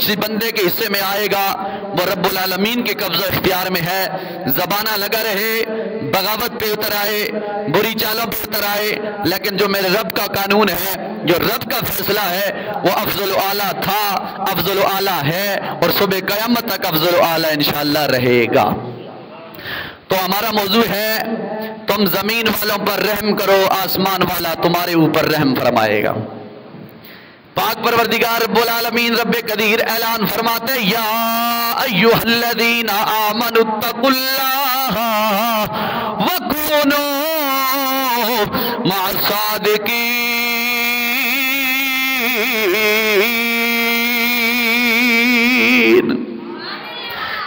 کسی بندے کے حصے میں آئے گا وہ رب العالمین کے قبضہ اختیار میں ہے. زبانہ لگا رہے، بغاوت پہ اتر آئے، بری چالوں پہ اتر آئے، لیکن جو میرے رب کا قانون ہے، جو رب کا فیصلہ ہے، وہ افضل و اعلیٰ تھا، افضل و اعلیٰ ہے، اور صبح قیامت تک افضل و اعلیٰ انشاءاللہ رہے گا. تو ہمارا موضوع ہے تم زمین والوں پر رحم کرو، آسمان والا تمہارے اوپر رحم فرمائے گا. پاک پروردگار رب العالمین رب قدیر اعلان فرماتے یا ایھا الذین آمنوا اتقوا اللہ وکونوا مع الصادقین.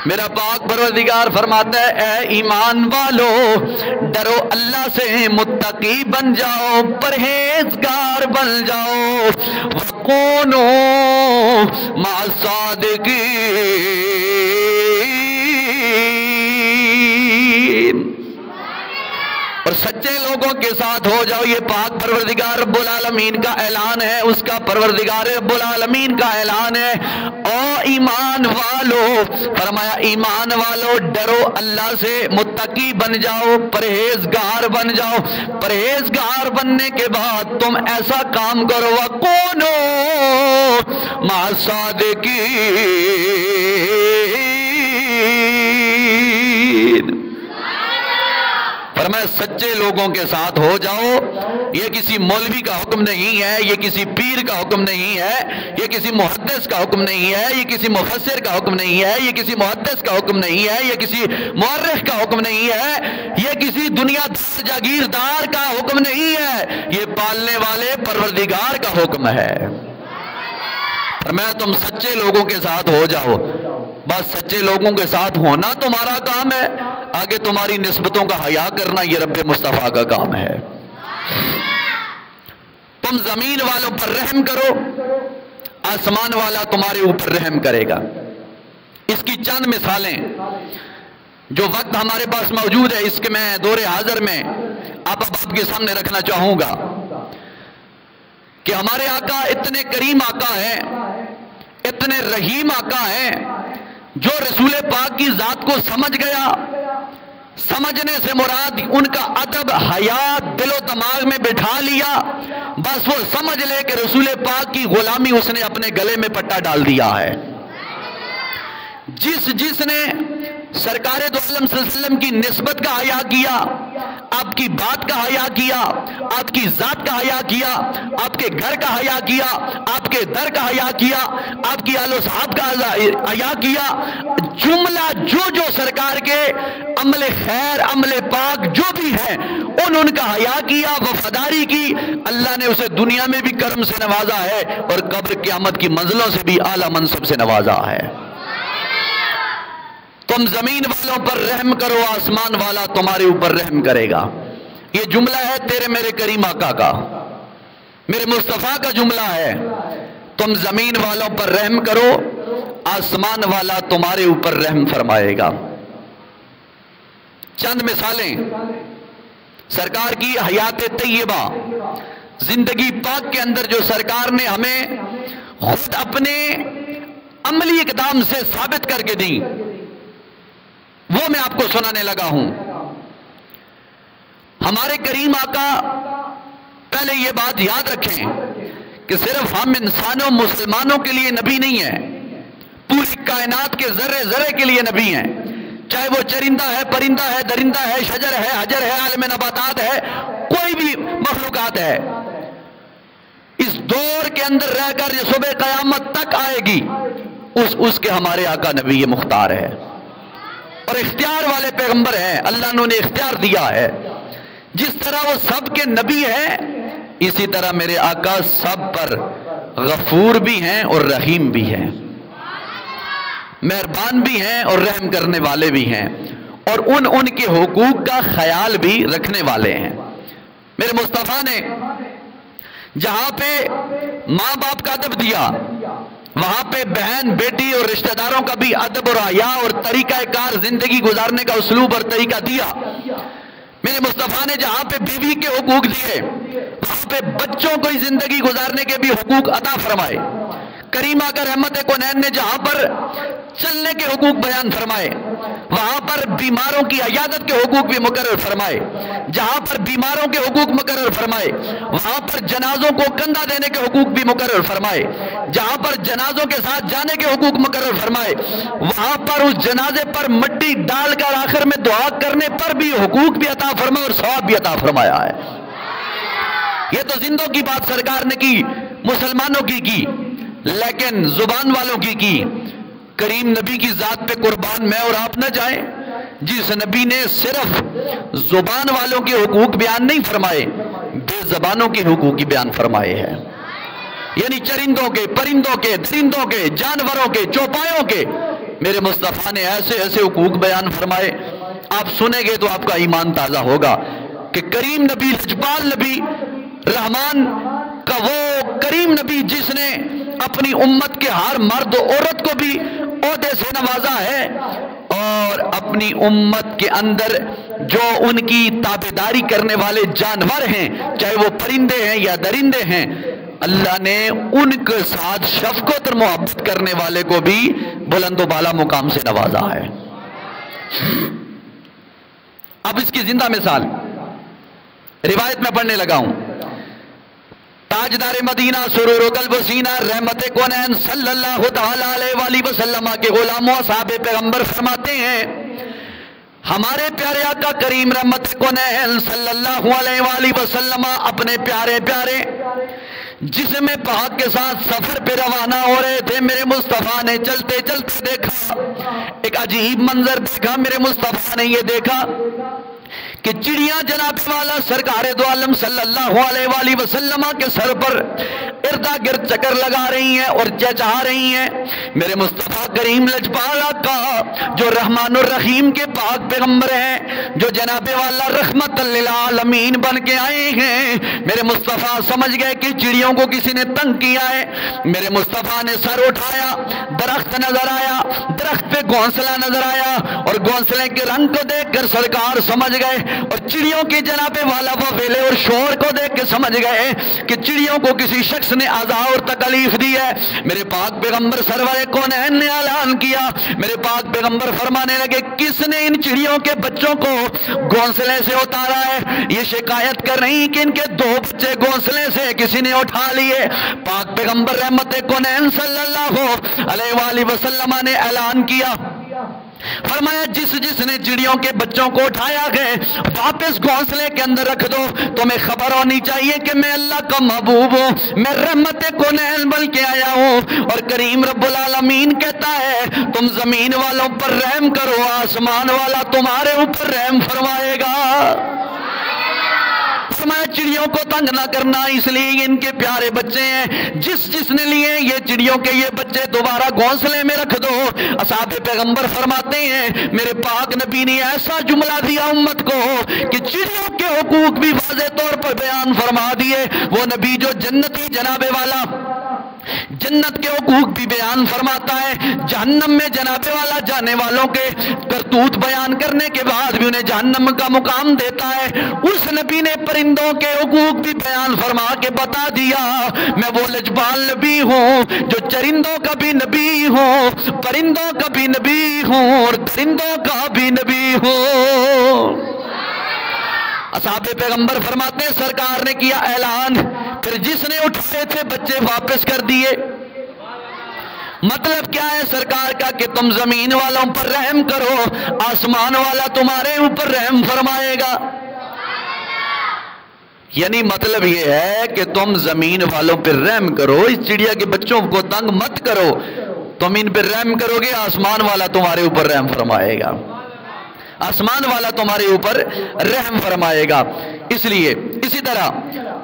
میرا پاک پروردگار فرماتا ہے اے ایمان والو ڈرو اللہ سے، متقی بن جاؤ، پرہیزگار بن جاؤ. وَكُونُوا مَعَ الصَّادِقِينَ. اور سچے لوگوں کے ساتھ ہو جاؤ. یہ پاک پروردگار رب العالمین کا اعلان ہے، اس کا پروردگار رب العالمین کا اعلان ہے. او ایمان والو، فرمایا ایمان والو ڈرو اللہ سے، متقی بن جاؤ، پرہیزگار بن جاؤ. پرہیزگار بننے کے بعد تم ایسا کام کرو وَكُونُوا مَعَ الصَّادِقِينَ. فرمایا سچے لوگوں کے ساتھ ہو جاؤ. یہ کسی مولوی کا حکم نہیں ہے، یہ کسی پیر کا حکم نہیں ہے، یہ کسی محدث کا حکم نہیں ہے، یہ کسی مفسر کا حکم نہیں ہے، یہ کسی محدث کا حکم نہیں ہے، یہ کسی مورخ کا حکم نہیں ہے، یہ کسی دنیا جاگیردار کا حکم نہیں ہے، یہ پالنے والے پروردگار کا حکم ہے. فرمایا تم سچے لوگوں کے ساتھ ہو جاؤ. بس سچے لوگوں کے ساتھ ہونا تمہارا کام ہے، آگے تمہاری نسبتوں کا حیا کرنا یہ رب مصطفیٰ کا کام ہے. تم زمین والوں پر رحم کرو، آسمان والا تمہارے اوپر رحم کرے گا. اس کی چند مثالیں جو وقت ہمارے پاس موجود ہے اس کے میں دور حاضر میں آپ کے سامنے رکھنا چاہوں گا کہ ہمارے آقا اتنے کریم آقا ہیں، اتنے رحیم آقا ہیں. جو رسول پاک کی ذات کو سمجھ گیا، سمجھنے سے مراد ان کا ادب حیات دل و دماغ میں بٹھا لیا، بس وہ سمجھ لے کہ رسول پاک کی غلامی اس نے اپنے گلے میں پٹا ڈال دیا ہے. جس نے سرکار دو عالم صلی اللہ علیہ وسلم کی نسبت کا حیا کیا، آپ کی بات کا حیا کیا، آپ کی ذات کا حیا کیا، آپ کے گھر کا حیا کیا، آپ کے در کا حیا کیا، آپ کی آل و صحاب کا حیا کیا، جملہ جو سرکار کے عمل خیر عمل پاک جو بھی ہیں ان کا حیا کیا، وفاداری کی. اللہ نے اسے دنیا میں بھی کرم سے نوازا ہے اور قبر قیامت کی منزلوں سے بھی اعلیٰ منصب سے نوازا ہے. تم زمین والوں پر رحم کرو، آسمان والا تمہارے اوپر رحم کرے گا. یہ جملہ ہے تیرے میرے کریم آقا کا، میرے مصطفیٰ کا جملہ ہے. تم زمین والوں پر رحم کرو، آسمان والا تمہارے اوپر رحم فرمائے گا. چند مثالیں سرکار کی حیات طیبہ، زندگی پاک کے اندر جو سرکار نے ہمیں خود اپنے عملی اقدام سے ثابت کر کے دی، وہ میں آپ کو سنانے لگا ہوں. ہمارے کریم آقا پہلے یہ بات یاد رکھیں کہ صرف ہم انسانوں مسلمانوں کے لیے نبی نہیں ہیں، پوری کائنات کے ذرے ذرے کے لیے نبی ہیں. چاہے وہ چرندہ ہے، پرندہ ہے، درندہ ہے، شجر ہے، حجر ہے، عالم نباتات ہے، کوئی بھی مخلوقات ہے، اس دور کے اندر رہ کر جو صبح قیامت تک آئے گی اس کے ہمارے آقا نبی مختار ہے اور اختیار والے پیغمبر ہیں. اللہ نے انہیں اختیار دیا ہے. جس طرح وہ سب کے نبی ہیں اسی طرح میرے آقا سب پر غفور بھی ہیں اور رحیم بھی ہیں، مہربان بھی ہیں اور رحم کرنے والے بھی ہیں، اور ان کے حقوق کا خیال بھی رکھنے والے ہیں. میرے مصطفیٰ نے جہاں پہ ماں باپ کا ادب دیا، وہاں پہ بہن بیٹی اور رشتہ داروں کا بھی ادب اور حیا اور طریقہ کار زندگی گزارنے کا اسلوب اور طریقہ دیا. میرے مصطفیٰ نے جہاں پہ بیوی کے حقوق دیے، وہاں پہ بچوں کو زندگی گزارنے کے بھی حقوق عطا فرمائے. کریمہ کا رحمت کونین نے جہاں پر چلنے کے حقوق بیان فرمائے، وہاں پر بیماروں کی عیادت کے حقوق بھی مقرر فرمائے، جہاں پر بیماروں کے حقوق مقرر فرمائے وہاں پر جنازوں کو کندھا دینے کے حقوق بھی مقرر فرمائے، جہاں پر جنازوں کے ساتھ جانے کے حقوق مقرر فرمائے وہاں پر اس جنازے پر مٹی ڈال کر آخر میں دعا کرنے پر بھی حقوق بھی عطا فرمائے اور ثواب بھی عطا فرمایا ہے۔ یہ تو زندوں کی بات سرکار نے کی، مسلمانوں کی، لیکن زبان والوں کی کریم نبی کی ذات پہ قربان میں اور آپ نہ جائیں، جس نبی نے صرف زبان والوں کے حقوق بیان نہیں فرمائے، بے زبانوں کے حقوق بھی بیان فرمائے ہیں، یعنی چرندوں کے، پرندوں کے، درندوں کے، جانوروں کے، چوپایوں کے میرے مصطفیٰ نے ایسے ایسے حقوق بیان فرمائے، آپ سنیں گے تو آپ کا ایمان تازہ ہوگا کہ کریم نبی، لجپال نبی، رحمان کا وہ کریم نبی جس نے اپنی امت کے ہر مرد و عورت کو بھی عہدے سے نوازا ہے، اور اپنی امت کے اندر جو ان کی تابعداری کرنے والے جانور ہیں، چاہے وہ پرندے ہیں یا درندے ہیں، اللہ نے ان کے ساتھ شفقت اور محبت کرنے والے کو بھی بلند و بالا مقام سے نوازا ہے۔ اب اس کی زندہ مثال روایت میں پڑھنے لگا ہوں۔ تاجدار مدینہ سرور و قلب و سینہ رحمت کونین صلی اللہ تعالیٰ علیہ وآلہ وسلم کے غلام و اصحاب پیغمبر فرماتے ہیں، ہمارے پیارے آقا کریم رحمت کونین صلی اللہ علیہ وآلہ وسلم اپنے پیارے پیارے جسم پاک کے ساتھ سفر پہ روانہ ہو رہے تھے۔ میرے مصطفیٰ نے چلتے چلتے دیکھا، ایک عجیب منظر دیکھا۔ میرے مصطفیٰ نے یہ دیکھا کہ چڑیاں جناب والا سرکار دو عالم صلی اللہ علیہ وآلہ وسلم کے سر پر اردا گرد چکر لگا رہی ہیں اور چہچہا رہی ہیں۔ میرے مصطفیٰ کریم لجپال آقا جو رحمان الرحیم کے پاک پیغمبر ہیں، جو جناب والا رحمت للعالمین بن کے آئے ہیں، میرے مصطفیٰ سمجھ گئے کہ چڑیوں کو کسی نے تنگ کیا ہے۔ میرے مصطفیٰ نے سر اٹھایا، درخت نظر آیا، درخت پہ گھونسلہ نظر آیا، اور گھونسلے کے رنگ کو دیکھ کر سرکار سمجھ گئے، اور چڑیوں کی جناب والا ویلے اور شور کو دیکھ کے سمجھ گئے کہ چڑیوں کو کسی شخص نے اذا اور تکلیف دی ہے۔ میرے پاک پیغمبر سرور کونین نے اعلان کیا، میرے پاک پیغمبر فرمانے لگے، کس نے ان چڑیوں کے بچوں کو گھونسلے سے اتارا ہے؟ یہ شکایت کر رہی کہ ان کے 2 بچے گھونسلے سے کسی نے اٹھا لیے۔ پاک پیغمبر رحمت کونین صلی اللہ علیہ وآلہ وسلم نے اعلان کیا، فرمایا جس نے چڑیوں کے بچوں کو اٹھایا گئے واپس گھونسلے کے اندر رکھ دو۔ تمہیں خبر ہونی چاہیے کہ میں اللہ کا محبوب ہوں، میں رحمت کونین بن کے آیا ہوں، اور کریم رب العالمین کہتا ہے تم زمین والوں پر رحم کرو، آسمان والا تمہارے اوپر رحم فرمائے گا۔ فرمایا چڑیوں کو تنگ نہ کرنا، اس لیے ان کے پیارے بچے ہیں، جس نے لیے یہ چڑیوں کے یہ بچے دوبارہ گھونسلے میں رکھ دو۔ اصحاب پیغمبر فرماتے ہیں میرے پاک نبی نے ایسا جملہ دیا امت کو کہ چڑیوں کے حقوق بھی واضح طور پر بیان فرما دیے۔ وہ نبی جو جنتی جناب والا جنت کے حقوق بھی بیان فرماتا ہے، جہنم میں جناب والا جانے والوں کے کرتوت بیان کرنے کے بعد بھی انہیں جہنم کا مقام دیتا ہے۔ اس نبی نے پرندوں کے حقوق بھی بیان فرما کے بتا دیا، میں وہ لجپال نبی ہوں جو چرندوں کا بھی نبی ہوں، پرندوں کا بھی نبی ہوں، اور درندوں کا بھی نبی ہوں۔ اصحاب پیغمبر فرماتے ہیں سرکار نے کیا اعلان، پھر جس نے اٹھائے تھے بچے واپس کر دیے۔ مطلب کیا ہے سرکار کا کہ تم زمین والوں پر رحم کرو، آسمان والا تمہارے اوپر رحم فرمائے گا۔ یعنی مطلب یہ ہے کہ تم زمین والوں پر رحم کرو، اس چڑیا کے بچوں کو تنگ مت کرو، تم ان پر رحم کرو گے، آسمان والا تمہارے اوپر رحم فرمائے گا، آسمان والا تمہارے اوپر رحم فرمائے گا۔ اس لیے اسی طرح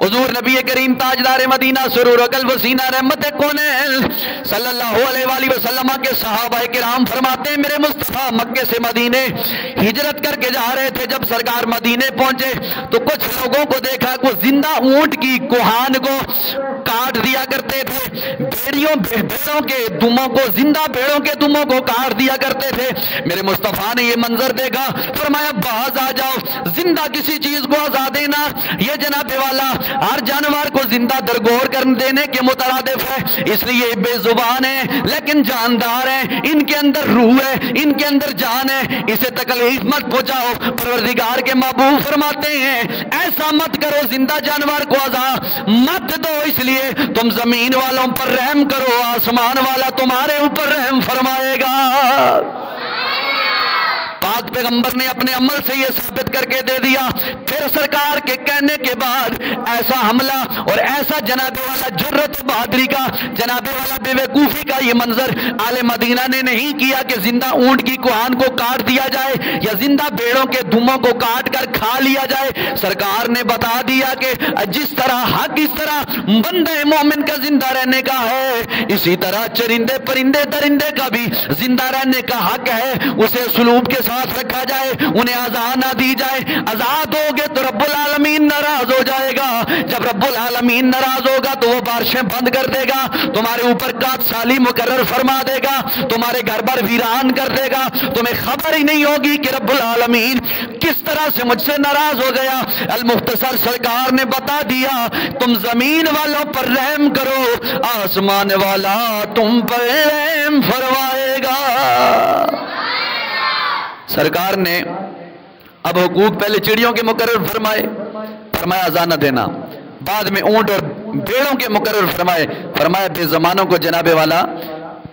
حضور نبی کریم تاجدار مدینہ سرور و قلب و سینہ رحمت کونین صلی اللہ علیہ وآلہ وسلم کے صحابہ کرام فرماتے ہیں میرے مصطفیٰ مکے سے مدینے ہجرت کر کے جا رہے تھے۔ جب سرکار مدینے پہنچے تو کچھ لوگوں کو دیکھا کہ زندہ اونٹ کی کوہان کو کاٹ دیا کرتے تھے، بھیڑوں کے دموں کو، زندہ بھیڑوں کے دموں کو کاٹ دیا کرتے تھے۔ میرے مصطفیٰ نے یہ منظر دیکھا، فرمایا باز آ جاؤ، زندہ کسی چیز کو آزاد دینا، یہ جناب والا ہر جانور کو زندہ درگور کر دینے کے مترادف ہے، اس لیے بے زبان ہے لیکن جاندار ہے، ان کے اندر روح ہے، ان کے اندر جان ہے، اسے تکلیف مت پہنچاؤ۔ پروردگار کے محبوب فرماتے ہیں ایسا مت کرو، زندہ جانور کو عذاب مت دو، اس لیے تم زمین والوں پر رحم کرو، آسمان والا تمہارے اوپر رحم فرمائے گا۔ پاک پیغمبر نے اپنے عمل سے یہ ثابت کر کے دے دیا۔ پھر سرکار کے کہنے کے بعد ایسا حملہ اور ایسا جناب والا جرت بہادری کا، جناب والا بے وقوفی کا یہ منظر آل مدینہ نے نہیں کیا کہ زندہ اونٹ کی کوہان کو کاٹ دیا جائے یا زندہ بھیڑوں کے دموں کو کاٹ کر کھا لیا جائے۔ سرکار نے بتا دیا کہ جس طرح حق اس طرح بندے مومن کا زندہ رہنے کا ہے، اسی طرح چرندے پرندے درندے کا بھی زندہ رہنے کا حق ہے، اسے سلوب کے ساتھ رکھا جائے، انہیں آزاد نہ دی جائے۔ آزاد ہوگے تو رب العالمین ناراض ہو جائے گا، جب رب العالمین ناراض ہوگا تو وہ بارشیں بند کر دے گا، تمہارے اوپر قحط سالی مقرر فرما دے گا، تمہارے گھر بر ویران کر دے گا، تمہیں خبر ہی نہیں ہوگی کہ رب العالمین کس طرح سے مجھ سے ناراض ہو گیا۔ المختصر سرکار نے بتا دیا تم زمین والوں پر رحم کرو، آسمان والا تم پر رحم فرمائے گا۔ سرکار نے اب حقوق پہلے چڑیوں کے مقرر فرمائے، فرمایا آزاد نہ دینا، بعد میں اونٹ اور بھیڑوں کے مقرر فرمائے، فرمایا بے زمانوں کو جناب والا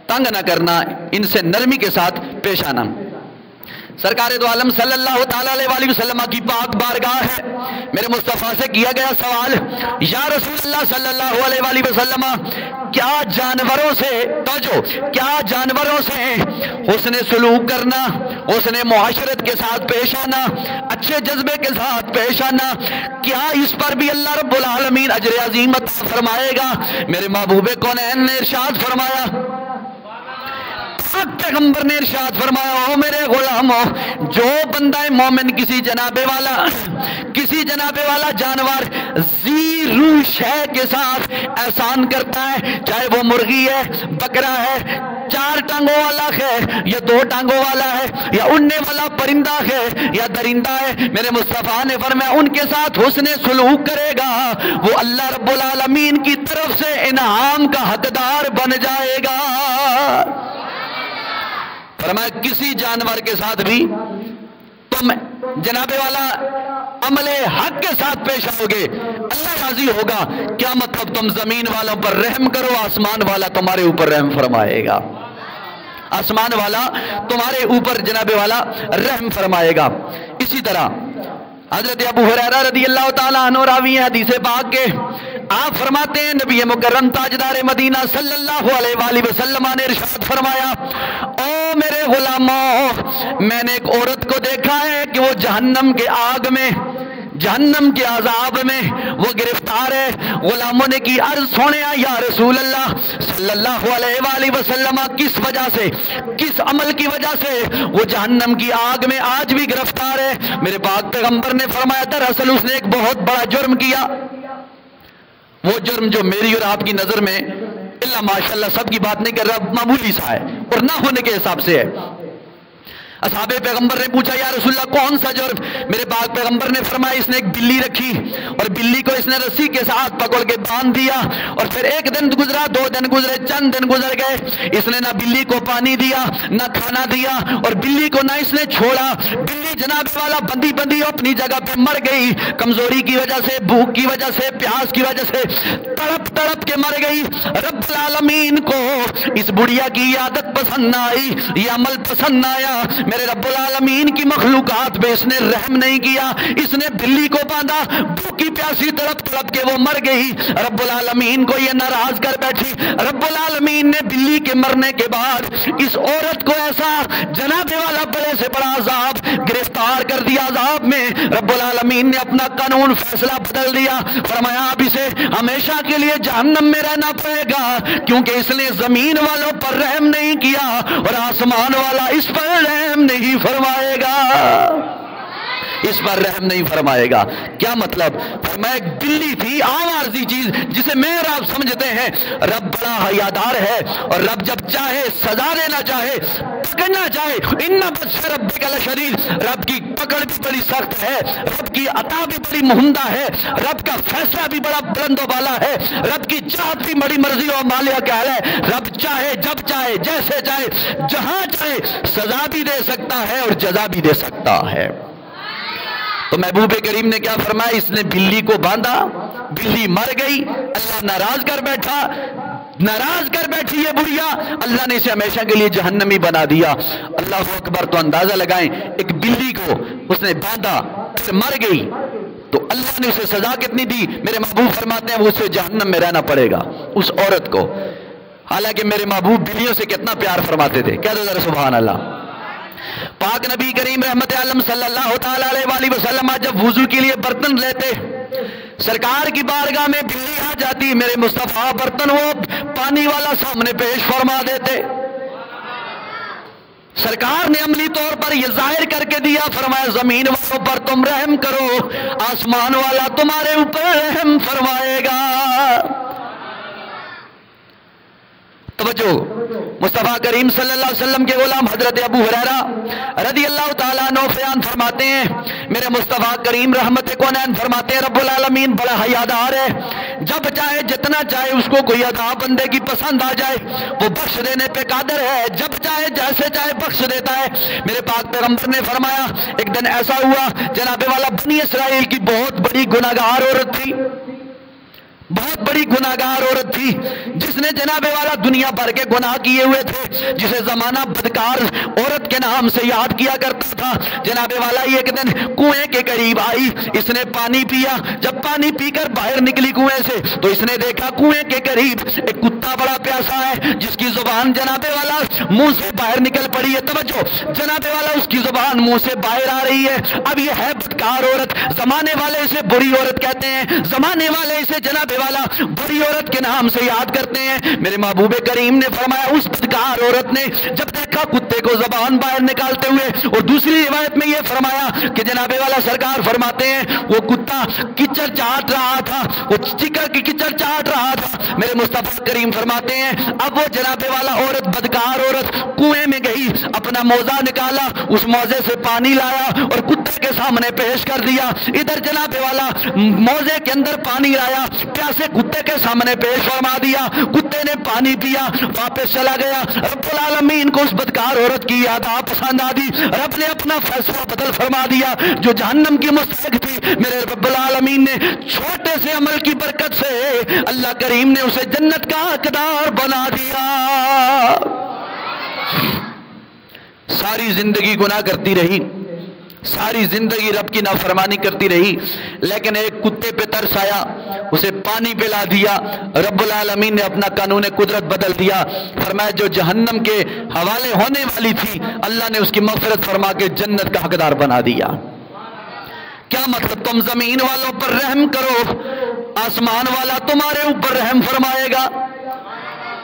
تنگ نہ کرنا، ان سے نرمی کے ساتھ پیش آنا۔ سرکار دو عالم صلی اللہ تعالیٰ علیہ وسلم کی پاک بارگاہ ہے، میرے مصطفیٰ سے کیا گیا سوال، یا رسول اللہ صلی اللہ علیہ وسلم کیا جانوروں سے توجہ، کیا جانوروں سے حسن سلوک کرنا، حسن معاشرت کے ساتھ پیش آنا، اچھے جذبے کے ساتھ پیش آنا، کیا اس پر بھی اللہ رب العالمین اجر عظیم عطا فرمائے گا؟ میرے محبوب کونین نے ارشاد فرمایا، پیغمبر نے ارشاد فرمایا او میرے غلاموں، جو بندہ مومن کسی جناب والا جانور ذی روح شے کے ساتھ احسان کرتا ہے، چاہے وہ مرغی ہے، بکرا ہے، 4 ٹانگوں والا ہے یا 2 ٹانگوں والا ہے، یا اڑنے والا پرندہ ہے یا درندہ ہے، میرے مصطفیٰ نے فرمایا ان کے ساتھ حسن سلوک کرے گا، وہ اللہ رب العالمین کی طرف سے انعام کا حقدار بن جائے گا۔ فرمایا کسی جانور کے ساتھ بھی تم جناب والا عمل حق کے ساتھ پیش آؤ گے، اللہ راضی ہوگا۔ کیا مطلب؟ تم زمین والوں پر رحم کرو، آسمان والا تمہارے اوپر رحم فرمائے گا، آسمان والا تمہارے اوپر جناب والا رحم فرمائے گا۔ اسی طرح حضرت ابو ہریرہ رضی اللہ تعالیٰ عنہ راوی ہیں حدیث پاک کے، آپ فرماتے ہیں نبی مکرم تاجدار مدینہ صلی اللہ علیہ وآلہ وسلم نے ارشاد فرمایا او میرے غلاموں، میں نے ایک عورت کو دیکھا ہے کہ وہ جہنم کے آگ میں، جہنم کے عذاب میں وہ گرفتار ہے۔ غلاموں نے کی عرض، سنیا یا رسول اللہ صلی اللہ علیہ وآلہ وسلم کس وجہ سے، کس عمل کی وجہ سے وہ جہنم کی آگ میں آج بھی گرفتار ہے؟ میرے پاک پیغمبر نے فرمایا دراصل اس نے ایک بہت بڑا جرم کیا، وہ جرم جو میری اور آپ کی نظر میں اللہ ماشاءاللہ سب کی بات نہیں کر رہا، معمولی سا ہے اور نہ ہونے کے حساب سے ہے۔ اصحاب پیغمبر نے پوچھا یا رسول اللہ کون سا جرم؟ میرے پاک پیغمبر نے فرمایا اس نے ایک بلی رکھی اور بلی کو اس نے رسی کے ساتھ پکڑ کے باندھ دیا، اور پھر 1 دن گزرا، 2 دن گزرے، چند دن گزر گئے، اس نے نہ بلی کو پانی دیا نہ کھانا دیا، اور بلی کو نہ اس نے چھوڑا۔ بلی جناب والا بندی بندی اپنی جگہ پہ مر گئی، کمزوری کی وجہ سے، بھوک کی وجہ سے، پیاس کی وجہ سے تڑپ تڑپ کے مر گئی۔ رب العالمین کو اس بڑھیا کی عادت پسند نہ آئی، یہ عمل پسند نہ آیا، میرے رب العالمین کی مخلوقات پہ اس نے رحم نہیں کیا، اس نے بلی کو باندھا، بھوکی پیاسی تڑپ تڑپ کے وہ مر گئی، رب العالمین کو یہ ناراض کر بیٹھی۔ رب العالمین نے بلی کے مرنے کے بعد اس عورت کو ایسا جناب والا بڑے سے بڑا عذاب گرفتار کر دیا، عذاب میں رب العالمین نے اپنا قانون فیصلہ بدل دیا، فرمایا اب اسے ہمیشہ کے لیے جہنم میں رہنا پڑے گا، کیونکہ اس نے زمین والوں پر رحم نہیں کیا اور آسمان والا اس پر رحم نہیں فرمائے گا۔ اس پر رحم نہیں فرمائے گا۔ کیا مطلب؟ فرمایا ایک بلی تھی، عام عارضی چیز جسے میں اور آپ سمجھتے ہیں۔ رب بڑا حیادار ہے اور رب جب چاہے سزا دینا چاہے، پکڑنا چاہے، ان بطش ربک لشدید، رب کی پکڑ بھی بڑی سخت ہے، رب کی عطا بھی بڑی مہندہ ہے، رب کا فیصلہ بھی بڑا بلند و بالا ہے، رب کی چاہت بھی بڑی مرضی و مالیہ کا ہے۔ رب چاہے جب چاہے جیسے چاہے جہاں چاہے سزا بھی دے سکتا ہے اور جزا بھی دے سکتا ہے۔ تو محبوب کریم نے کیا فرمایا؟ اس نے بلی کو باندھا، بلی مر گئی، اللہ ناراض کر بیٹھا، ناراض کر بیٹھی یہ بڑھیا، اللہ نے اسے ہمیشہ کے لیے جہنمی بنا دیا۔ اللہ اکبر! تو اندازہ لگائیں، ایک بلی کو اس نے باندھا، پھر مر گئی، تو اللہ نے اسے سزا کتنی دی؟ میرے محبوب فرماتے ہیں وہ اسے جہنم میں رہنا پڑے گا اس عورت کو۔ حالانکہ میرے محبوب بلیوں سے کتنا پیار فرماتے تھے، کہہ دو ذرا سبحان اللہ۔ پاک نبی کریم رحمت عالم صلی اللہ تعالی علیہ وآلہ وسلم جب وضو کے لیے برتن لیتے، سرکار کی بارگاہ میں بلی آ جاتی، میرے مصطفیٰ برتن وہ پانی والا سامنے پیش فرما دیتے۔ سرکار نے عملی طور پر یہ ظاہر کر کے دیا، فرمایا زمین والوں پر تم رحم کرو، آسمان والا تمہارے اوپر رحم فرمائے گا۔ توجہ، مصطفیٰ کریم صلی اللہ علیہ وسلم کے غلام حضرت ابو ہریرہ رضی اللہ تعالیٰ عنہ بیان فرماتے ہیں، میرے مصطفیٰ کریم رحمت کونین فرماتے ہیں رب العالمین بڑا حیادار ہے، جب چاہے جتنا چاہے اس کو کوئی عطا بندے کی پسند آ جائے وہ بخش دینے پہ قادر ہے، جب چاہے جیسے چاہے بخش دیتا ہے۔ میرے پاک پیغمبر نے فرمایا ایک دن ایسا ہوا، جناب والا بنی اسرائیل کی بہت بڑی گناہگار عورت تھی، بہت بڑی گناہگار عورت تھی، جس نے جناب والا دنیا بھر کے گناہ کیے ہوئے تھے، جسے زمانہ بدکار عورت کے نام سے یاد کیا کرتا تھا۔ جناب والا ایک دن کنویں کے قریب آئی، اس نے پانی پیا، جب پانی پی کر باہر نکلی کنویں سے تو اس نے دیکھا کنویں کے قریب ایک کتا بڑا پیاسا ہے، جس کی زبان جناب والا منہ سے باہر نکل پڑی ہے۔ توجہ، جناب والا اس کی زبان منہ سے باہر آ رہی ہے۔ اب یہ ہے بدکار عورت، زمانے والے اسے بری عورت کہتے ہیں، زمانے والے اسے جناب والا بری عورت کے نام سے یاد کرتے ہیں۔ میرے محبوب کریم نے فرمایا اس بدکار عورت نے جب دیکھا کتے کو زبان باہر نکالتے ہوئے، اور دوسری روایت میں یہ فرمایا کہ جناب والا سرکار فرماتے ہیں وہ کتا کچڑ چاٹ رہا تھا، وہ چکر کی کچڑ چاٹ رہا تھا۔ میرے مصطفیٰ کریم فرماتے ہیں اب وہ جناب والا عورت بدکار عورت کنویں میں گئی، اپنا موزہ نکالا، اس موزے سے پانی لایا اور کتے کے سامنے پیش کر دیا۔ ادھر جناب والا موزے کے اندر پانی لایا، پیاسے کتے کے سامنے پیش فرما دیا، کتے نے پانی پیا، واپس چلا گیا۔ رب العالمین کو اس بدکار عورت کی عطا پسند آ دی، رب نے اپنا فیصلہ بدل فرما دیا، جو جہنم کی مستحق تھی میرے رب العالمین نے چھوٹے سے عمل کی برکت سے اللہ کریم نے اسے جنت کا حقدار بنا دیا۔ ساری زندگی گناہ کرتی رہی، ساری زندگی رب کی نافرمانی کرتی رہی، لیکن ایک کتے پہ ترس آیا، اسے پانی پلا دیا، رب العالمین نے اپنا قانون قدرت بدل دیا، فرمایا جو جہنم کے حوالے ہونے والی تھی اللہ نے اس کی مغفرت فرما کے جنت کا حقدار بنا دیا۔ کیا مطلب؟ تم زمین والوں پر رحم کرو، آسمان والا تمہارے اوپر رحم فرمائے گا۔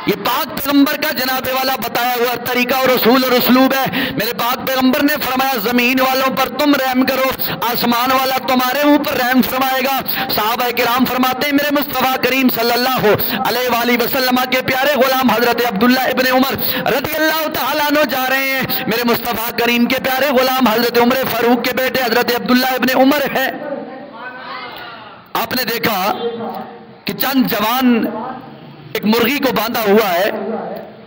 یہ پاک پیغمبر کا جناب والا بتایا ہوا طریقہ اور اصول اور اسلوب ہے۔ میرے پاک پیغمبر نے فرمایا زمین والوں پر تم رحم کرو، آسمان والا تمہارے اوپر رحم فرمائے گا۔ صحابہ کرام فرماتے ہیں میرے مصطفیٰ کریم صلی اللہ علیہ وآلہ وسلم کے پیارے غلام حضرت عبداللہ ابن عمر رضی اللہ تعالیٰ عنہ جا رہے ہیں، میرے مصطفیٰ کریم کے پیارے غلام حضرت عمر فاروق کے بیٹے حضرت عبداللہ ابن عمر ہے۔ آپ نے دیکھا کہ چند جوان ایک مرغی کو باندھا ہوا ہے،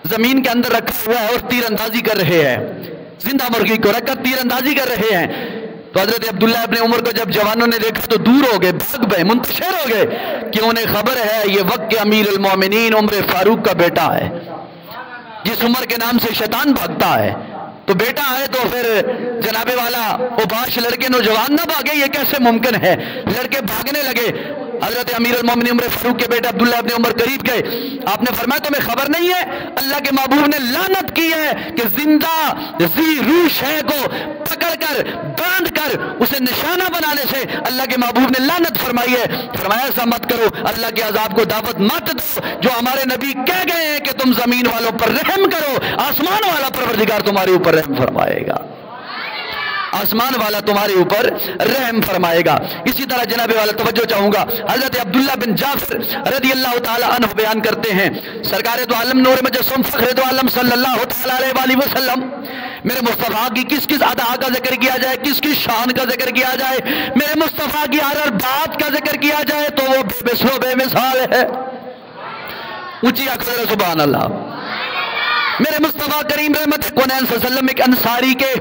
زمین کے اندر رکھا ہوا ہے اور تیر اندازی کر رہے ہیں، زندہ مرغی کو رکھ کر تیر اندازی کر رہے ہیں۔ تو حضرت عبداللہ ابن عمر کو جب جوانوں نے دیکھا تو دور ہو گئے، بھاگ گئے، منتشر ہو گئے کہ انہیں خبر ہے یہ وقت کے امیر المومنین عمر فاروق کا بیٹا ہے، جس عمر کے نام سے شیطان بھاگتا ہے، تو بیٹا ہے تو پھر جناب والا وہ باش لڑکے نوجوان نہ بھاگے، یہ کیسے ممکن ہے؟ لڑکے بھاگنے لگے۔ حضرت امیر المومنین عمر فاروق کے بیٹے عبداللہ ابن عمر قریب گئے، آپ نے فرمایا تمہیں خبر نہیں ہے اللہ کے محبوب نے لعنت کی ہے کہ زندہ ذی روح شے کو پکڑ کر باندھ کر اسے نشانہ بنانے سے اللہ کے محبوب نے لعنت فرمائی ہے۔ فرمایا ایسا مت کرو، اللہ کے عذاب کو دعوت مت دو، جو ہمارے نبی کہہ گئے ہیں کہ تم زمین والوں پر رحم کرو، آسمان والا پروردگار تمہارے اوپر رحم فرمائے گا۔ آسمان والا تمہارے اوپر رحم فرمائے گا. اسی طرح جناب والا توجہ چاہوں گا، حضرت عبداللہ بن جعفر رضی اللہ تعالی عنہ بیان کرتے ہیں، سرکار دو عالم نور مجسم فخر دو عالم صلی اللہ تعالی علیہ وآلہ وسلم، میرے مصطفیٰ کی کس کس ادا کا ذکر کیا جائے، کس کس شان کا ذکر کیا جائے، میرے مصطفیٰ کی ہر بات کا ذکر کیا جائے تو وہ بے مثل و بے مثال ہے. اونچی آنکھوں سے سبحان اللہ. میرے مصطفیٰ کریم رحمت کونین صلی اللہ علیہ وسلم ایک انصاری کے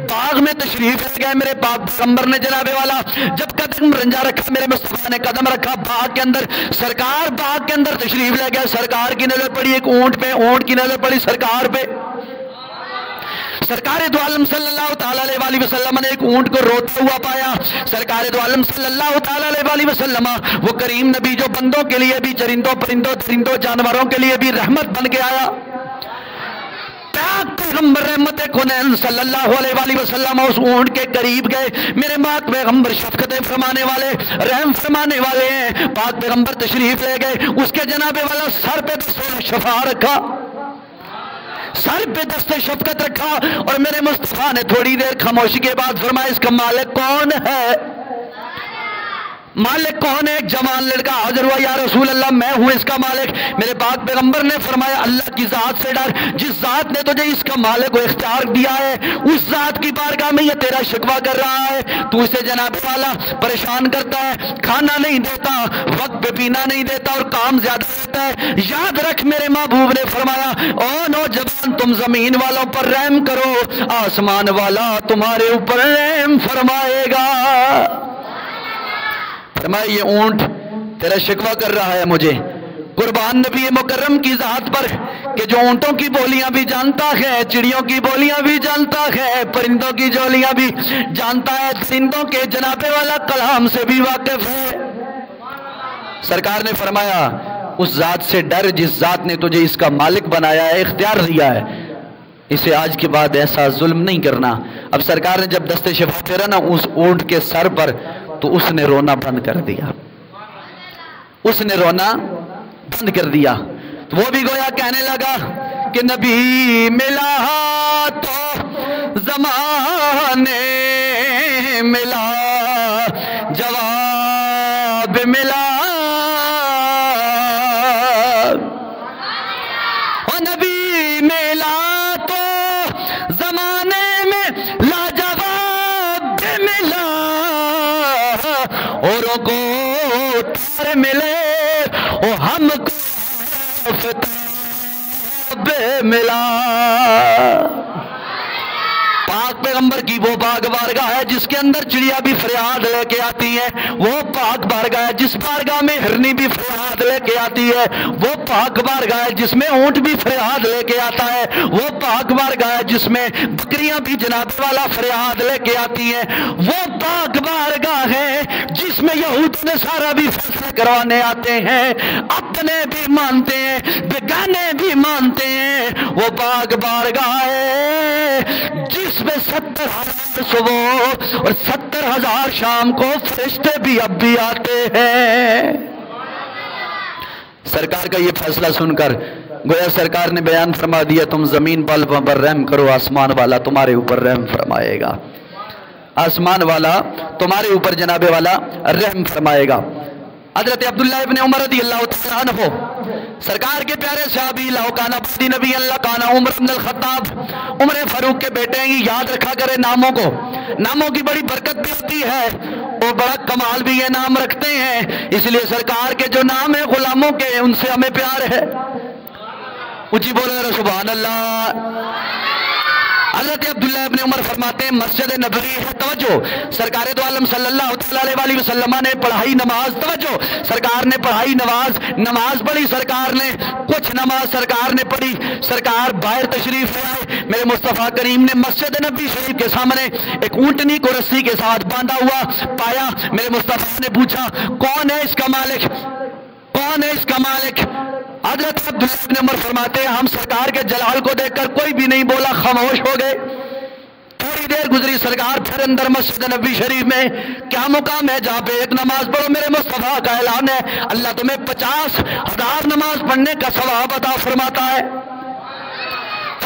باغ میں تشریف لے گئے. میرے پاک پیغمبر نے جناب والا جب قدم رنجا رکھا، میرے مصطفیٰ نے قدم رکھا باغ کے اندر، سرکار باغ کے اندر تشریف لے گئے. سرکار کی نظر پڑی ایک اونٹ پہ، اونٹ کی نظر پڑی سرکار پہ. سرکار دو عالم صلی اللہ تعالیٰ علیہ وآلہ وسلم نے ایک اونٹ کو روتا ہوا پایا. سرکار دو عالم صلی اللہ تعالیٰ علیہ وآلہ وسلم وہ کریم نبی جو بندوں کے لیے بھی، چرندوں پرندوں درندوں جانوروں کے لیے بھی رحمت بن کے آیا، پاک پیغمبر رحمت کونین صلی اللہ علیہ وآلہ وسلم اس اونٹ کے قریب گئے. میرے پاک پیغمبر شفقت فرمانے والے، رحم فرمانے والے ہیں. پاک پیغمبر تشریف لے گئے، اس کے جناب والا سر پہ دست شفا رکھا، سر پہ دست شفقت رکھا، اور میرے مصطفیٰ نے تھوڑی دیر خاموشی کے بعد فرمایا اس کا مالک کون ہے؟ مالک کون ہے؟ ایک جوان لڑکا حاضر ہوا، یا رسول اللہ میں ہوں اس کا مالک. میرے پاک پیغمبر نے فرمایا اللہ کی ذات سے ڈر، جس ذات نے تجھے اس کا مالک کو اختیار دیا ہے اس ذات کی بارگاہ میں یہ تیرا شکوہ کر رہا ہے. تو اسے جناب والا پریشان کرتا ہے، کھانا نہیں دیتا، وقت پہ پینا نہیں دیتا اور کام زیادہ دیتا ہے. یاد رکھ میرے محبوب نے فرمایا او نوجوان تم زمین والوں پر رحم کرو، آسمان والا تمہارے اوپر رحم فرمائے گا. فرمایا یہ اونٹ تیرا شکوہ کر رہا ہے مجھے، قربان نبی مکرم کی ذات پر کہ جو اونٹوں کی بولیاں بھی جانتا ہے، چڑیوں کی بولیاں بھی جانتا ہے، پرندوں کی بولیاں بھی جانتا ہے، درندوں کے جناب والا کلام سے بھی واقف ہے. سرکار نے فرمایا اس ذات سے ڈر جس ذات نے تجھے اس کا مالک بنایا ہے، اختیار دیا ہے، اسے آج کے بعد ایسا ظلم نہیں کرنا. اب سرکار نے جب دست شفا پھیرا نا اس اونٹ کے سر پر، تو اس نے رونا بند کر دیا، اس نے رونا بند کر دیا. تو وہ بھی گویا کہنے لگا کہ نبی ملا تو زمانے ملا، جواب ملا، اور نبی ملا تو زمانے میں لاجواب ملا، اوروں کو تار ملے اور ہم کو فتاب ملا. پاک پیغمبر کی وہ پاک بارگاہ ہے جس کے اندر چڑیا بھی فریاد لے کے آتی ہے، وہ پاک بارگاہ ہے جس بارگاہ میں ہرنی بھی فریاد لے کے آتی ہے، وہ پاک بارگاہ ہے جس میں اونٹ بھی فریاد لے کے آتا ہے، وہ پاک بارگاہ ہے جس میں بکریاں بھی جناب والا فریاد لے کے آتی ہیں، وہ پاک بارگاہ ہے جس میں یہود نصارہ بھی فیصلے کروانے آتے ہیں، اپنے بھی مانتے ہیں بیگانے بھی مانتے ہیں. وہ پاک بارگاہ ہے جس میں 70,000 صبح اور 70,000 شام کو فرشتے بھی اب بھی آتے ہیں. سرکار کا یہ فیصلہ سن کر گویا سرکار نے بیان فرما دیا تم زمین پر رحم کرو، آسمان والا تمہارے اوپر رحم فرمائے گا، آسمان والا تمہارے اوپر جناب والا رحم فرمائے گا. حضرت عبداللہ ابن عمر رضی اللہ تعالیٰ عنہ سرکار کے پیارے صحابی لو کانا بدی نبی اللہ کانا عمر بن الخطاب، عمر فاروق کے بیٹے ہیں. یاد رکھا کرے ناموں کو، ناموں کی بڑی برکت بھی ہوتی ہے اور بڑا کمال بھی یہ نام رکھتے ہیں. اس لیے سرکار کے جو نام ہیں غلاموں کے ان سے ہمیں پیار ہے. اونچی بولے سبحان اللہ. حضرت عبداللہ ابن عمر فرماتے ہیں مسجد نبوی ہے، توجہ، سرکار دو عالم صلی اللہ علیہ وآلہ وسلم نے پڑھائی نماز، توجہ، سرکار نے پڑھائی نماز پڑھی، سرکار نے کچھ نماز سرکار نے پڑھی، سرکار باہر تشریف لائے. میرے مصطفیٰ کریم نے مسجد نبوی شریف کے سامنے ایک اونٹنی کو رسی کے ساتھ باندھا ہوا پایا. میرے مصطفیٰ نے پوچھا کون ہے اس کا مالک، کون ہے اس کا مالک؟ حضرت عبداللہ ابن عمر فرماتے ہیں ہم سرکار کے جلال کو دیکھ کر کوئی بھی نہیں بولا، خاموش ہو گئے. تھوڑی دیر گزری، سرکار پھر اندر مسجد نبوی شریف میں کیا مقام ہے جہاں پہ ایک نماز پڑھو، میرے مصطفیٰ کا اعلان ہے اللہ تمہیں 50,000 نماز پڑھنے کا ثواب عطا فرماتا ہے.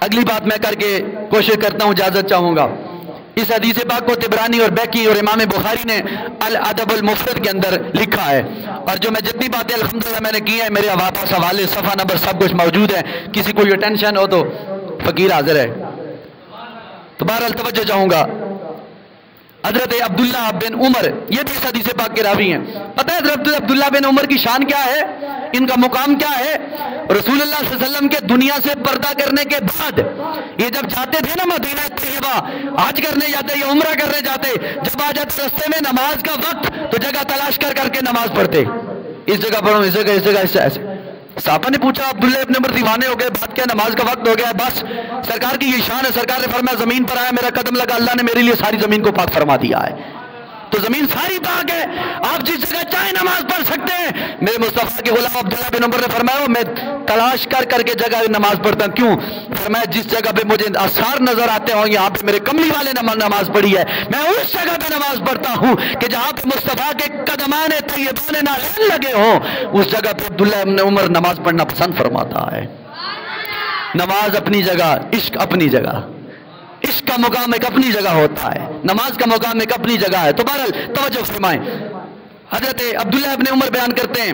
اگلی بات میں کر کے کوشش کرتا ہوں، اجازت چاہوں گا. اس حدیث پاک کو طبرانی اور بیکی اور امام بخاری نے الادب المفرد کے اندر لکھا ہے، اور جو میں جتنی باتیں الحمدللہ میں نے کی ہیں میرے واپس حوالے صفحہ نمبر سب کچھ موجود ہے، کسی کو یہ ٹینشن ہو تو فقیر حاضر ہے. تو بہرحال توجہ چاہوں گا. حضرت عبداللہ بن عمر یہ بھی اس حدیث پاک کے راوی ہیں. پتہ ہے حضرت عبداللہ بن عمر کی شان کیا ہے، ان کا مقام کیا ہے؟ رسول اللہ صلی اللہ علیہ وسلم کے دنیا سے پردہ کرنے کے بعد یہ جب جاتے تھے نا مدینہ طیبہ، حج کرنے جاتے یا عمرہ کرنے جاتے، جب آ جاتے رستے میں نماز کا وقت تو جگہ تلاش کر کر کے نماز پڑھتے، اس جگہ پڑھو، اس جگہ، اس جگہ، ایسے. صحابہ نے پوچھا عبداللہ ابن عمر دیوانے ہو گئے، بات کیا، نماز کا وقت ہو گیا بس. سرکار کی یہ شان ہے، سرکار نے فرمایا زمین پر آیا میرا قدم لگا، اللہ نے میرے لیے ساری زمین کو پاک فرما دیا ہے. تو زمین ساری پاک ہے، آپ جس جگہ چاہے نماز پڑھ سکتے ہیں. میرے مصطفیٰ کے غلام عبداللہ بن عمر نے فرمایا میں تلاش کر کر کے جگہ نماز پڑھتا ہوں. کیوں؟ فرمایا جس جگہ پہ مجھے آثار نظر آتے ہوں یہاں پہ میرے کملی والے نماز پڑھی ہے، میں اس جگہ پہ نماز پڑھتا ہوں کہ جہاں پہ مصطفیٰ کے قدمان طیبان نالین لگے ہوں، اس جگہ پہ عبداللہ بن عمر نماز پڑھنا پسند فرماتا ہے. نماز اپنی جگہ، عشق اپنی جگہ، عشق کا مقام ایک اپنی جگہ ہوتا ہے، نماز کا مقام ایک اپنی جگہ ہے. تو بہرحال توجہ فرمائیں. حضرت عبداللہ ابن عمر بیان کرتے ہیں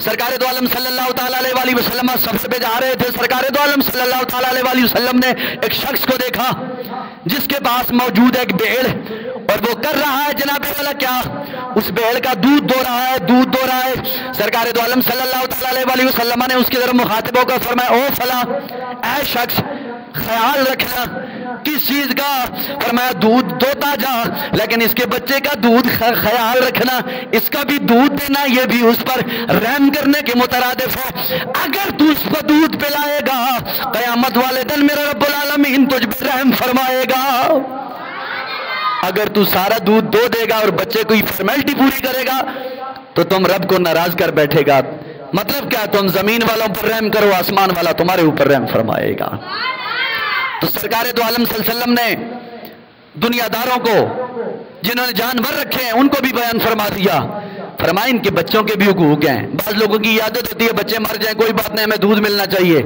سرکار دو عالم صلی اللہ تعالیٰ علیہ وآلہ وسلم سفر پہ جا رہے تھے. سرکار دو عالم صلی اللہ تعالیٰ علیہ وآلہ وسلم نے ایک شخص کو دیکھا جس کے پاس موجود ہے ایک بھیڑ، اور وہ کر رہا ہے جناب والا کیا، اس بھیڑ کا دودھ دو رہا ہے، دودھ دو رہا ہے. سرکار دو عالم صلی اللہ تعالیٰ علیہ وآلہ وسلم نے اس کی طرف مخاطب ہو کر فرمایا او فلاں، اے شخص خیال رکھنا کس چیز کا؟ فرمایا دودھ دوتا جا، لیکن اس کے بچے کا دودھ خیال رکھنا، اس کا بھی دودھ دینا یہ بھی اس پر رحم کرنے کے مترادف ہے. اگر تو اس پر دودھ پلائے گا قیامت والے دن میرا رب العالمین تجھ پر رحم فرمائے گا. اگر تو سارا دودھ دو دے گا اور بچے کو فارمیلٹی پوری کرے گا تو تم رب کو ناراض کر بیٹھے گا. مطلب کیا؟ تم زمین والوں پر رحم کرو، آسمان والا تمہارے اوپر رحم فرمائے گا. تو سرکار دو عالم صلی اللہ علیہ وسلم نے دنیا داروں کو جنہوں نے جانور رکھے ہیں ان کو بھی بیان فرما دیا. فرمائیں ان کے بچوں کے بھی حقوق ہیں. بعض لوگوں کی عادت ہوتی ہے بچے مر جائیں کوئی بات نہیں ہمیں دودھ ملنا چاہیے.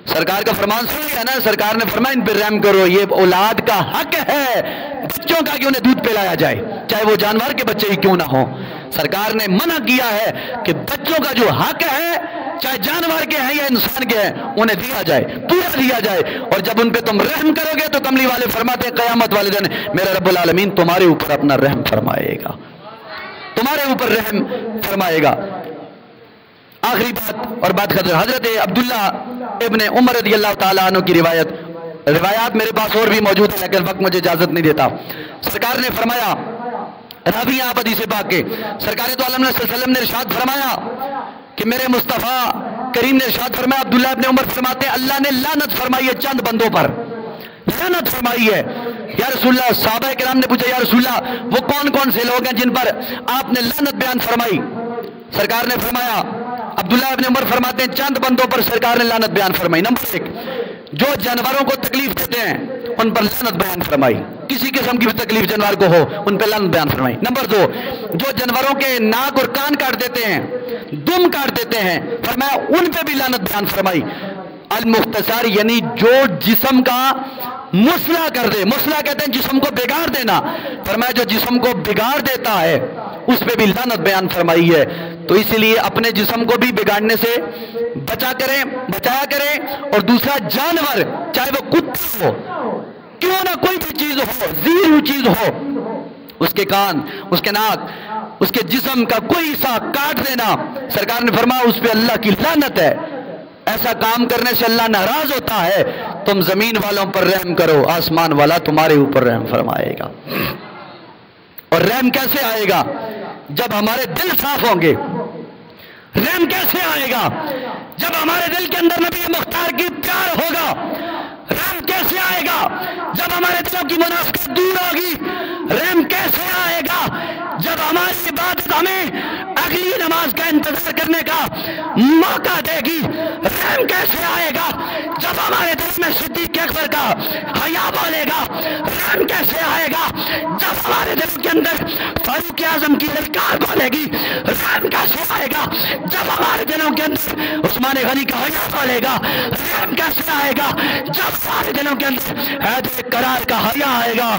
سرکار کا فرمان سن لیا نا، سرکار نے فرمایا ان پہ رحم کرو، یہ اولاد کا حق ہے بچوں کا کہ انہیں دودھ پلایا جائے چاہے وہ جانور کے بچے ہی کیوں نہ ہوں. سرکار نے منع کیا ہے کہ بچوں کا جو حق ہے چاہے جانور کے ہیں یا انسان کے ہیں انہیں دیا جائے، پورا دیا جائے. اور جب ان پہ تم رحم کرو گے تو کملی والے فرماتے ہیں قیامت والے دن میرا رب العالمین تمہارے اوپر اپنا رحم فرمائے گا، تمہارے اوپر رحم فرمائے گا. آخری بات اور بات ختم. حضرت عبداللہ ابن عمر رضی اللہ تعالیٰ عنہ کی روایات میرے پاس اور بھی موجود ہے لیکن وقت مجھے اجازت نہیں دیتا. سرکار نے فرمایا، راوی آپ حدیث پاک کے، سرکار تو عالم صلی اللہ علیہ وسلم نے ارشاد فرمایا کہ میرے مصطفیٰ کریم نے ارشاد فرمایا، عبداللہ ابن عمر فرماتے ہیں اللہ نے لعنت فرمائی ہے چند بندوں پر، لعنت فرمائی ہے. یا رسول اللہ، صحابہ کرام نے پوچھا یا رسول اللہ وہ کون کون سے لوگ ہیں جن پر آپ نے لعنت بیان فرمائی؟ سرکار نے فرمایا، عبداللہ ابن عمر فرماتے ہیں چند بندوں پر سرکار نے لعنت بیان فرمائی. نمبر 1، جو جانوروں کو تکلیف دیتے ہیں ان پر لعنت بیان فرمائی، کسی قسم کی بھی تکلیف جانور کو ہو ان پہ لعنت بیان فرمائی. نمبر 2، جو جانوروں کے ناک اور کان کاٹ دیتے ہیں، دم کاٹ دیتے ہیں، فرمایا ان پہ بھی لعنت بیان فرمائی. المختصر یعنی جو جسم کا مسئلہ کر دے، مسئلہ کہتے ہیں جسم کو بگاڑ دینا، فرمایا جو جسم کو بگاڑ دیتا ہے اس پہ بھی لعنت بیان فرمائی ہے. تو اس لیے اپنے جسم کو بھی بگاڑنے سے بچایا کریں. اور دوسرا جانور چاہے وہ کتا ہو، کیوں نہ کوئی بھی چیز ہو، زیر ہوئی چیز ہو، اس کے کان، اس کے ناک، اس کے جسم کا کوئی حصہ کاٹ دینا، سرکار نے فرمایا اس پہ اللہ کی لعنت ہے. ایسا کام کرنے سے اللہ ناراض ہوتا ہے. تم زمین والوں پر رحم کرو، آسمان والا تمہارے اوپر رحم فرمائے گا. اور رحم کیسے آئے گا؟ جب ہمارے دل صاف ہوں گے. رحم کیسے آئے گا؟ جب ہمارے دل کے اندر نبی مختار کی پیار ہوگا. رحم کیسے آئے گا؟ جب ہمارے دلوں کی منافقت دور ہوگی. رحم کیسے آئے گا؟ جب ہماری عبادت ہمیں اگلی نماز کا انتظار کرنے کا موقع دے گی. رحم کیسے آئے گا؟ جب ہمارے دل میں صدیق اکبر کا حیا بولے گا. رحم کیسے آئے گا جب ہمارے دلوں کے اندر فاروق اعظم کی للکار بولے گی؟ رحم کیسے آئے گا جب ہمارے دلوں کے اندر عثمان غنی کا حیا بولے گا؟ رحم کیسے آئے گا جب ہمارے دلوں کے اندر حیدر قرار کا حیا آئے گا؟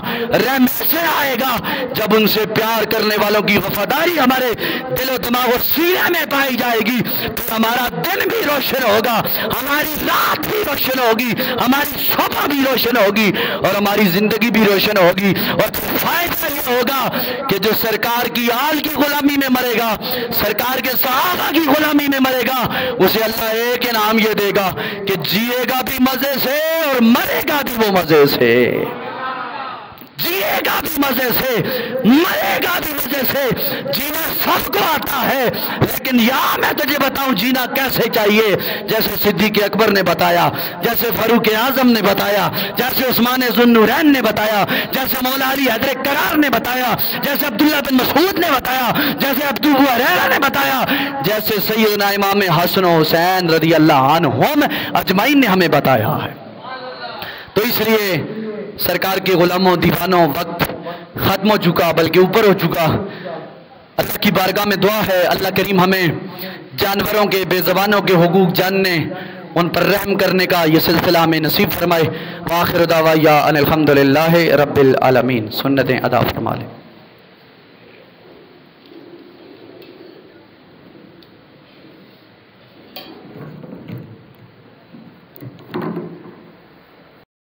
رحم سے آئے گا جب ان سے پیار کرنے والوں کی وفاداری ہمارے دل و دماغ و سینے میں پائی جائے گی، تو ہمارا دن بھی روشن ہوگا، ہماری رات بھی روشن ہوگی، ہماری صبح بھی روشن ہوگی، اور ہماری زندگی بھی روشن ہوگی۔ اور فائدہ یہ ہوگا کہ جو سرکار کی آل کی غلامی میں مرے گا، سرکار کے صحابہ کی غلامی میں مرے گا، اسے اللہ ایک انعام یہ دے گا کہ جیے گا بھی مزے سے اور مرے گا بھی وہ مزے سے، جیے گا بھی مزے سے، مرے گا بھی مزے سے۔ جینا سب کو آتا ہے، لیکن یہاں میں تجھے بتاؤں جینا کیسے چاہیے، جیسے صدیق اکبر نے بتایا، جیسے فاروق اعظم نے بتایا، جیسے عثمان ذو النورین نے بتایا، جیسے مولا علی حیدر قرار نے بتایا، جیسے عبداللہ بن مسعود نے بتایا، جیسے ابو ہریرہ نے بتایا، جیسے سیدنا امام حسن و حسین رضی اللہ عنہم اجمعین نے ہمیں بتایا ہے۔ تو اس لیے سرکار کے غلاموں دیوانوں وقت ختم ہو چکا، بلکہ اوپر ہو چکا۔ اللہ کی بارگاہ میں دعا ہے اللہ کریم ہمیں جانوروں کے، بے زبانوں کے حقوق جاننے، ان پر رحم کرنے کا یہ سلسلہ ہمیں نصیب فرمائے۔ وآخر دعوایا ان الحمدللہ رب العالمین۔ سنتیں ادا فرما لیں۔